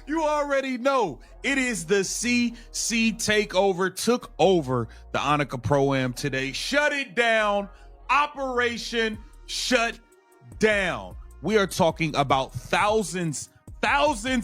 You already know it is the CC takeover. Took over the Annika Pro-Am today. Shut it down. Operation Shut Down. We are talking about thousands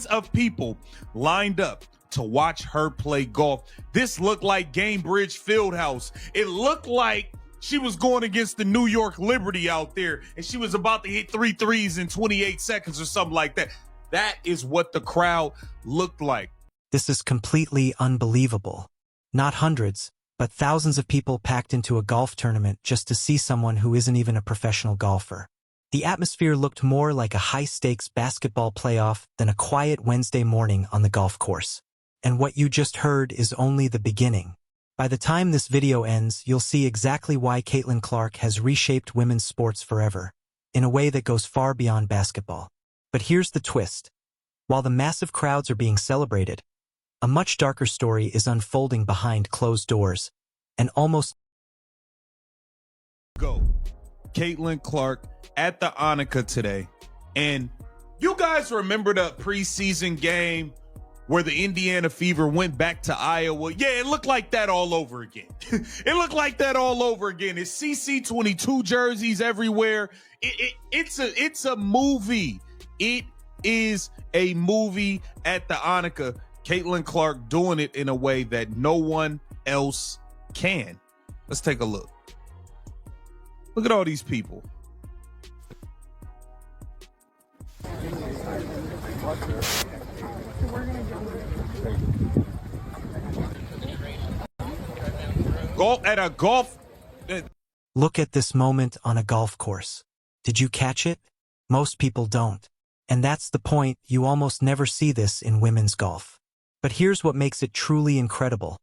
of people lined up to watch her play golf. This looked like Gamebridge Fieldhouse. It looked like she was going against the New York Liberty out there, and she was about to hit 3 threes in 28 seconds or something like that. That is what the crowd looked like. This is completely unbelievable. Not hundreds, but thousands of people packed into a golf tournament just to see someone who isn't even a professional golfer. The atmosphere looked more like a high-stakes basketball playoff than a quiet Wednesday morning on the golf course. And what you just heard is only the beginning. By the time this video ends, you'll see exactly why Caitlin Clark has reshaped women's sports forever, in a way that goes far beyond basketball. But here's the twist. While the massive crowds are being celebrated, a much darker story is unfolding behind closed doors, and almost Caitlin Clark at the Annika today. And you guys remember the preseason game where the Indiana Fever went back to Iowa? Yeah, it looked like that all over again. It looked like that all over again. It's CC22 jerseys everywhere. It's a movie. It is a movie at the Annika. Caitlin Clark doing it in a way that no one else can. Let's take a look. Look at all these people. Golf at a golf. Look at this moment on a golf course. Did you catch it? Most people don't. And that's the point, you almost never see this in women's golf. But here's what makes it truly incredible.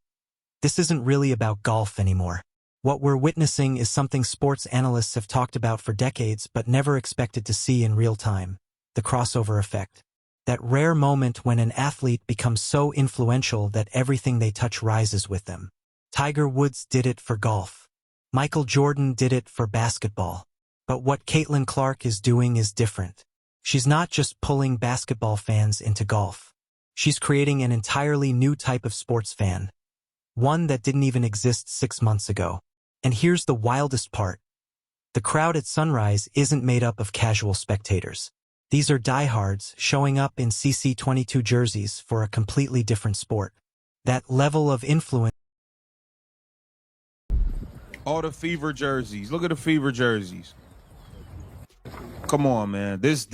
This isn't really about golf anymore. What we're witnessing is something sports analysts have talked about for decades but never expected to see in real time: the crossover effect. That rare moment when an athlete becomes so influential that everything they touch rises with them. Tiger Woods did it for golf. Michael Jordan did it for basketball. But what Caitlin Clark is doing is different. She's not just pulling basketball fans into golf. She's creating an entirely new type of sports fan. One that didn't even exist 6 months ago. And here's the wildest part. The crowd at Sunrise isn't made up of casual spectators. These are diehards showing up in CC22 jerseys for a completely different sport. That level of influence. All the Fever jerseys. Look at the Fever jerseys. Come on, man. This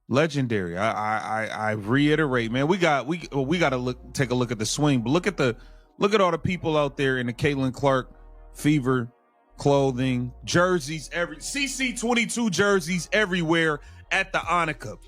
legendary. I reiterate, man. We got to take a look at the swing, but look at all the people out there in the Caitlin Clark Fever clothing, jerseys, CC22 jerseys everywhere at the Annika.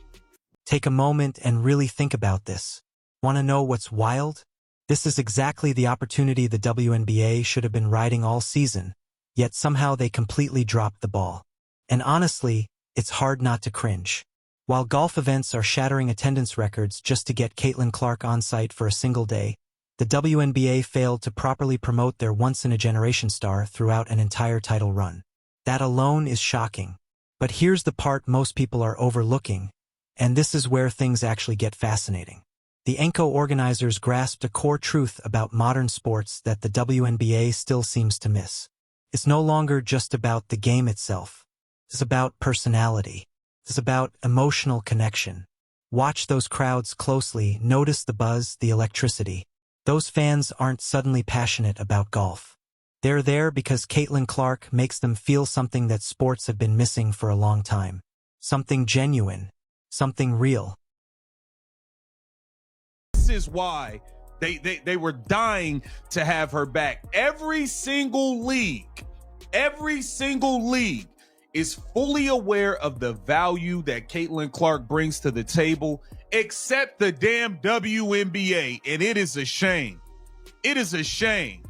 Take a moment and really think about this. Want to know what's wild? This is exactly the opportunity the WNBA should have been riding all season, yet somehow they completely dropped the ball. And honestly, it's hard not to cringe. While golf events are shattering attendance records just to get Caitlin Clark on site for a single day, the WNBA failed to properly promote their once-in-a-generation star throughout an entire title run. That alone is shocking. But here's the part most people are overlooking, and this is where things actually get fascinating. The NCAA organizers grasped a core truth about modern sports that the WNBA still seems to miss. It's no longer just about the game itself. It's about personality. It's about emotional connection. Watch those crowds closely, notice the buzz, the electricity. Those fans aren't suddenly passionate about golf. They're there because Caitlin Clark makes them feel something that sports have been missing for a long time. Something genuine. Something real. This is why they were dying to have her back. Every single league is fully aware of the value that Caitlin Clark brings to the table, except the damn WNBA. And it is a shame. It is a shame.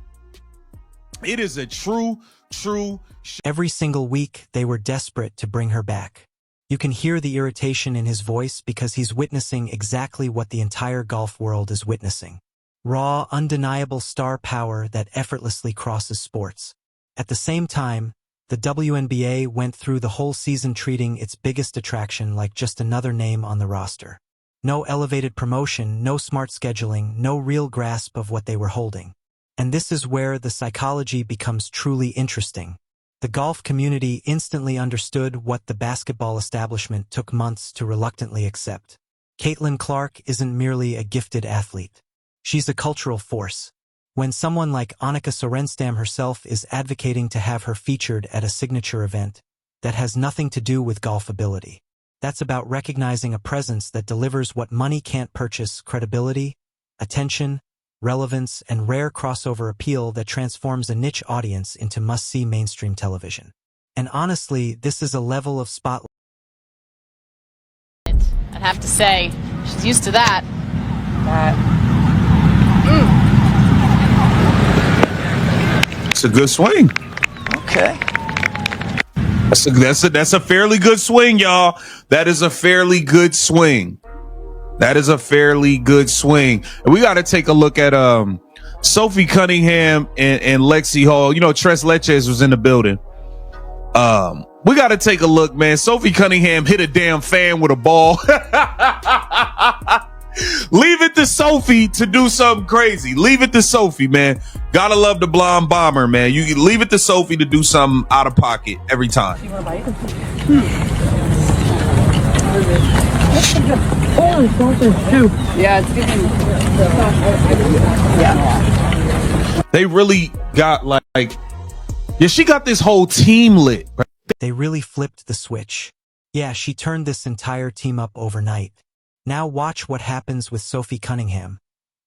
It is a true shame. Every single week, they were desperate to bring her back. You can hear the irritation in his voice because he's witnessing exactly what the entire golf world is witnessing. Raw, undeniable star power that effortlessly crosses sports. At the same time, The WNBA went through the whole season treating its biggest attraction like just another name on the roster. No elevated promotion, no smart scheduling, no real grasp of what they were holding. And this is where the psychology becomes truly interesting. The golf community instantly understood what the basketball establishment took months to reluctantly accept. Caitlin Clark isn't merely a gifted athlete. She's a cultural force. When someone like Annika Sorenstam herself is advocating to have her featured at a signature event, that has nothing to do with golf ability. That's about recognizing a presence that delivers what money can't purchase: credibility, attention, relevance, and rare crossover appeal that transforms a niche audience into must-see mainstream television. And honestly, this is a level of spotlight. I'd have to say, she's used to that. It's a good swing. Okay. That's a fairly good swing, y'all. That is a fairly good swing. That is a fairly good swing. And we got to take a look at Sophie Cunningham and Lexi Hall. You know, Tres Leches was in the building. We got to take a look, man. Sophie Cunningham hit a damn fan with a ball. Leave it to Sophie to do something crazy. Leave it to Sophie, man. Gotta love the blonde bomber, man. You can leave it to Sophie to do something out of pocket every time. You want to bite? Holy sausage too. Yeah, it's good. Yeah. They really got yeah, she got this whole team lit. They really flipped the switch. Yeah, she turned this entire team up overnight. Now watch what happens with Sophie Cunningham,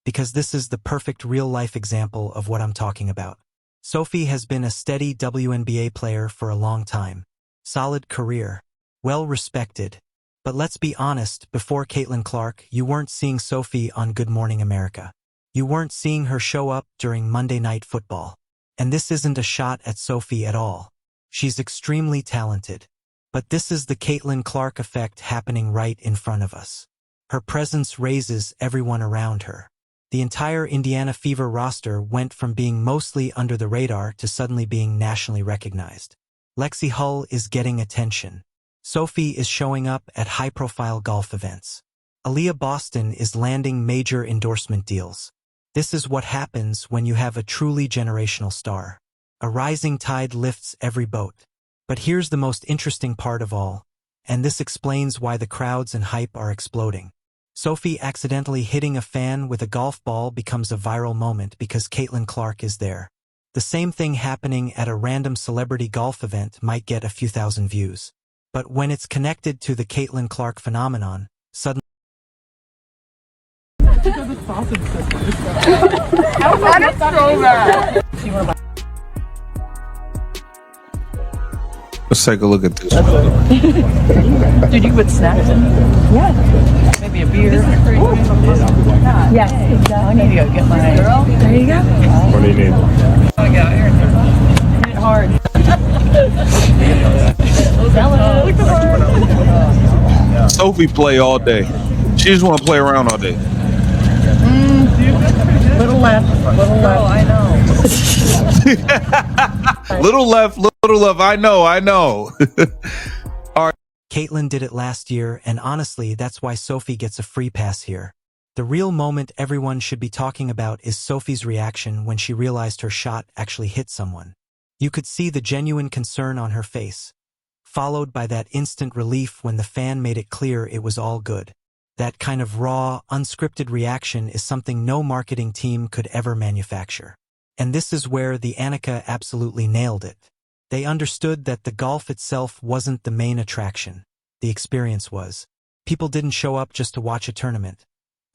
because this is the perfect real-life example of what I'm talking about. Sophie has been a steady WNBA player for a long time. Solid career. Well-respected. But let's be honest, before Caitlin Clark, you weren't seeing Sophie on Good Morning America. You weren't seeing her show up during Monday Night Football. And this isn't a shot at Sophie at all. She's extremely talented. But this is the Caitlin Clark effect happening right in front of us. Her presence raises everyone around her. The entire Indiana Fever roster went from being mostly under the radar to suddenly being nationally recognized. Lexi Hull is getting attention. Sophie is showing up at high-profile golf events. Aaliyah Boston is landing major endorsement deals. This is what happens when you have a truly generational star. A rising tide lifts every boat. But here's the most interesting part of all, and this explains why the crowds and hype are exploding. Sophie accidentally hitting a fan with a golf ball becomes a viral moment because Caitlin Clark is there. The same thing happening at a random celebrity golf event might get a few thousand views. But when it's connected to the Caitlin Clark phenomenon, suddenly Let's take a look at this. Dude, you put snacks in? Yeah. Maybe a beer. Yes, exactly. I need to go get my girl. There you go. What do you need? Oh, I got here. Hit it hard. Sophie play all day. She just want to play around all day. Little left. Little left. Oh, I know. Little left, I know. Caitlin did it last year, and honestly, that's why Sophie gets a free pass here. The real moment everyone should be talking about is Sophie's reaction when she realized her shot actually hit someone. You could see the genuine concern on her face, followed by that instant relief when the fan made it clear it was all good. That kind of raw, unscripted reaction is something no marketing team could ever manufacture. And this is where the Annika absolutely nailed it. They understood that the golf itself wasn't the main attraction. The experience was. People didn't show up just to watch a tournament.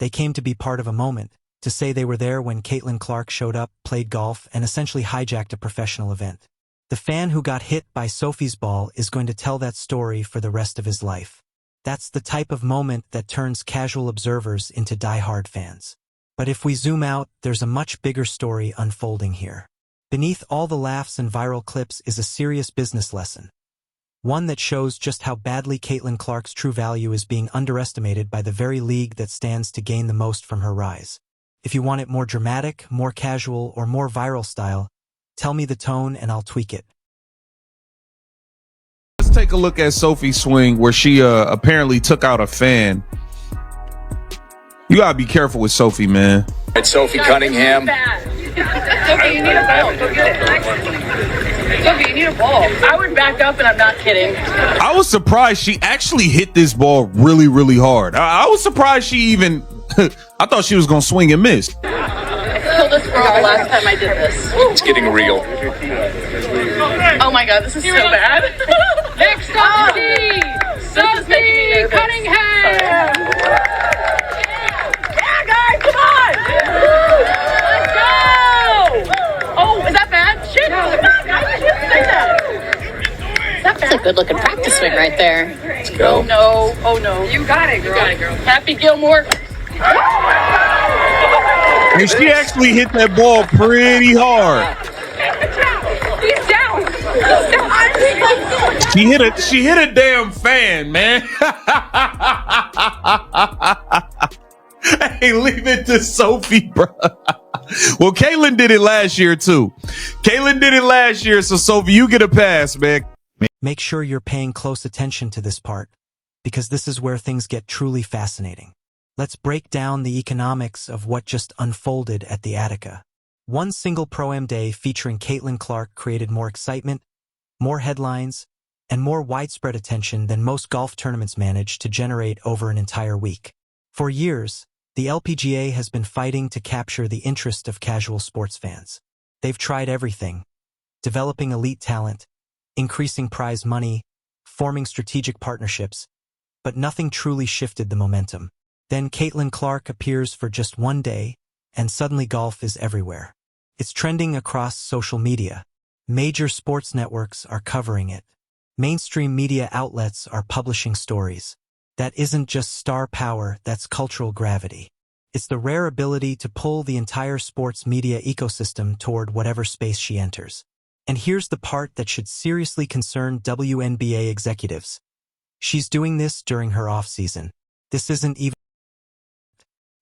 They came to be part of a moment, to say they were there when Caitlin Clark showed up, played golf, and essentially hijacked a professional event. The fan who got hit by Sophie's ball is going to tell that story for the rest of his life. That's the type of moment that turns casual observers into die-hard fans. But if we zoom out, there's a much bigger story unfolding here. Beneath all the laughs and viral clips is a serious business lesson. One that shows just how badly Caitlin Clark's true value is being underestimated by the very league that stands to gain the most from her rise. If you want it more dramatic, more casual, or more viral style, tell me the tone and I'll tweak it. take a look at Sophie's swing where she apparently took out a fan. You gotta be careful with Sophie, man. It's Sophie Cunningham. Sophie, you need a ball. Go get it. Sophie, you need a ball. I would back up, and I'm not kidding. I was surprised she actually hit this ball really, really hard. I was surprised she even, I thought she was gonna swing and miss. I killed this girl the last time I did this. It's getting real. Oh my god, this is so bad. Next up, Sophie Cunningham. Yeah, guys, come on. Let's go. Oh, is that bad? Shit, come on, guys, I shouldn't say that. That's a good looking practice swing right there. Let's go. Oh no, oh no. You got it, girl. You got it, girl. Happy Gilmore. And she actually hit that ball pretty hard. He's down. She hit a damn fan, man. Hey, leave it to Sophie, bro. Well, Caitlin did it last year too. So Sophie, you get a pass, man. Make sure you're paying close attention to this part, because this is where things get truly fascinating. Let's break down the economics of what just unfolded at the Attica. One single Pro-Am day featuring Caitlin Clark created more excitement, more headlines, and more widespread attention than most golf tournaments manage to generate over an entire week. For years, the LPGA has been fighting to capture the interest of casual sports fans. They've tried everything: developing elite talent, increasing prize money, forming strategic partnerships, but nothing truly shifted the momentum. Then Caitlin Clark appears for just one day, and suddenly golf is everywhere. It's trending across social media. Major sports networks are covering it. Mainstream media outlets are publishing stories. That isn't just star power, that's cultural gravity. It's the rare ability to pull the entire sports media ecosystem toward whatever space she enters. And here's the part that should seriously concern WNBA executives. She's doing this during her off-season. This isn't even...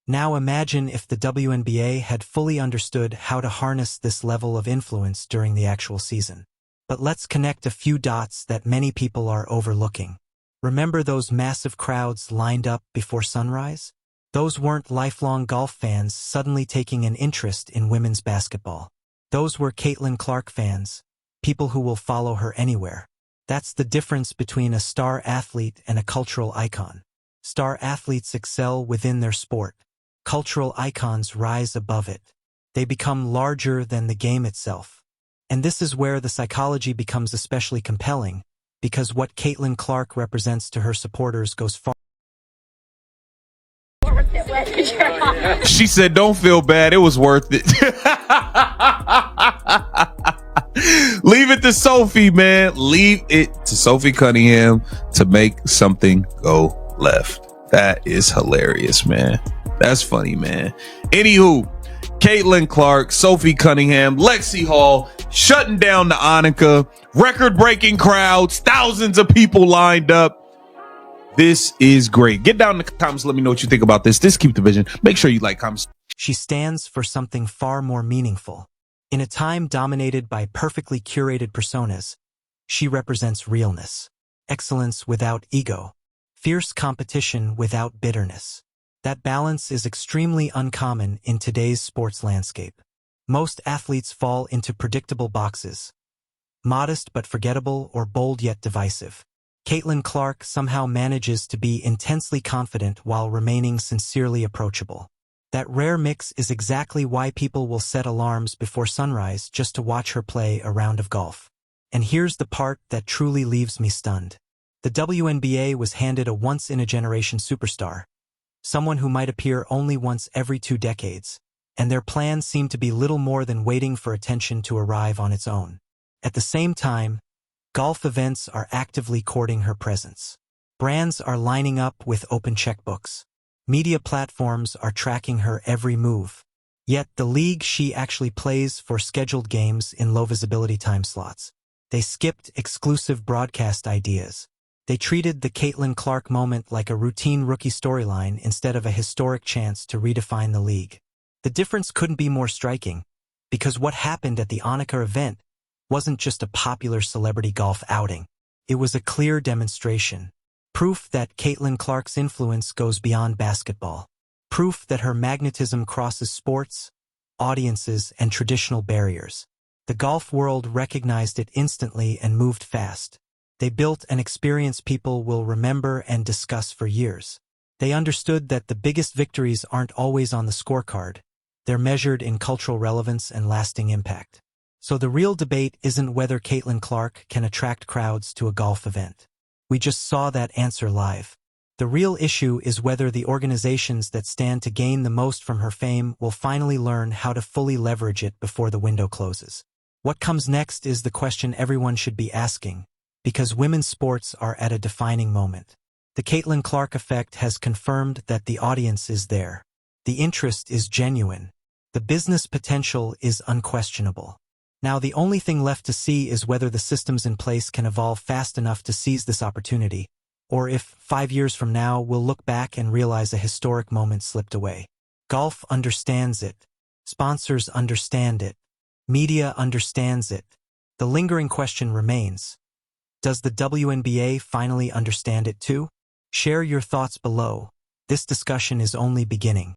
Now imagine if the WNBA had fully understood how to harness this level of influence during the actual season. But let's connect a few dots that many people are overlooking. Remember those massive crowds lined up before sunrise? Those weren't lifelong golf fans suddenly taking an interest in women's basketball. Those were Caitlin Clark fans, people who will follow her anywhere. That's the difference between a star athlete and a cultural icon. Star athletes excel within their sport. Cultural icons rise above it. They become larger than the game itself. And this is where the psychology becomes especially compelling, because what Caitlin Clark represents to her supporters goes far. She said, don't feel bad. It was worth it. Leave it to Sophie, man. Leave it to Sophie Cunningham to make something go left. That is hilarious, man. That's funny, man. Anywho, Caitlin Clark, Sophie Cunningham, Lexi Hall, shutting down the Annika, record-breaking crowds, thousands of people lined up. This is great. Get down in the comments. Let me know what you think about this. This Keep the Vision. Make sure you like, comments. She stands for something far more meaningful. In a time dominated by perfectly curated personas, she represents realness, excellence without ego, fierce competition without bitterness. That balance is extremely uncommon in today's sports landscape. Most athletes fall into predictable boxes: modest but forgettable, or bold yet divisive. Caitlin Clark somehow manages to be intensely confident while remaining sincerely approachable. That rare mix is exactly why people will set alarms before sunrise just to watch her play a round of golf. And here's the part that truly leaves me stunned. The WNBA was handed a once-in-a-generation superstar, someone who might appear only once every 2 decades, and their plans seem to be little more than waiting for attention to arrive on its own. At the same time, golf events are actively courting her presence. Brands are lining up with open checkbooks. Media platforms are tracking her every move. Yet the league she actually plays for scheduled games in low-visibility time slots. They skipped exclusive broadcast ideas. They treated the Caitlin Clark moment like a routine rookie storyline instead of a historic chance to redefine the league. The difference couldn't be more striking, because what happened at the Annika event wasn't just a popular celebrity golf outing. It was a clear demonstration. Proof that Caitlin Clark's influence goes beyond basketball. Proof that her magnetism crosses sports, audiences, and traditional barriers. The golf world recognized it instantly and moved fast. They built an experience people will remember and discuss for years. They understood that the biggest victories aren't always on the scorecard. They're measured in cultural relevance and lasting impact. So the real debate isn't whether Caitlin Clark can attract crowds to a golf event. We just saw that answer live. The real issue is whether the organizations that stand to gain the most from her fame will finally learn how to fully leverage it before the window closes. What comes next is the question everyone should be asking, because women's sports are at a defining moment. The Caitlin Clark effect has confirmed that the audience is there. The interest is genuine. The business potential is unquestionable. Now the only thing left to see is whether the systems in place can evolve fast enough to seize this opportunity, or if 5 years from now we'll look back and realize a historic moment slipped away. Golf understands it. Sponsors understand it. Media understands it. The lingering question remains: does the WNBA finally understand it too? Share your thoughts below. This discussion is only beginning.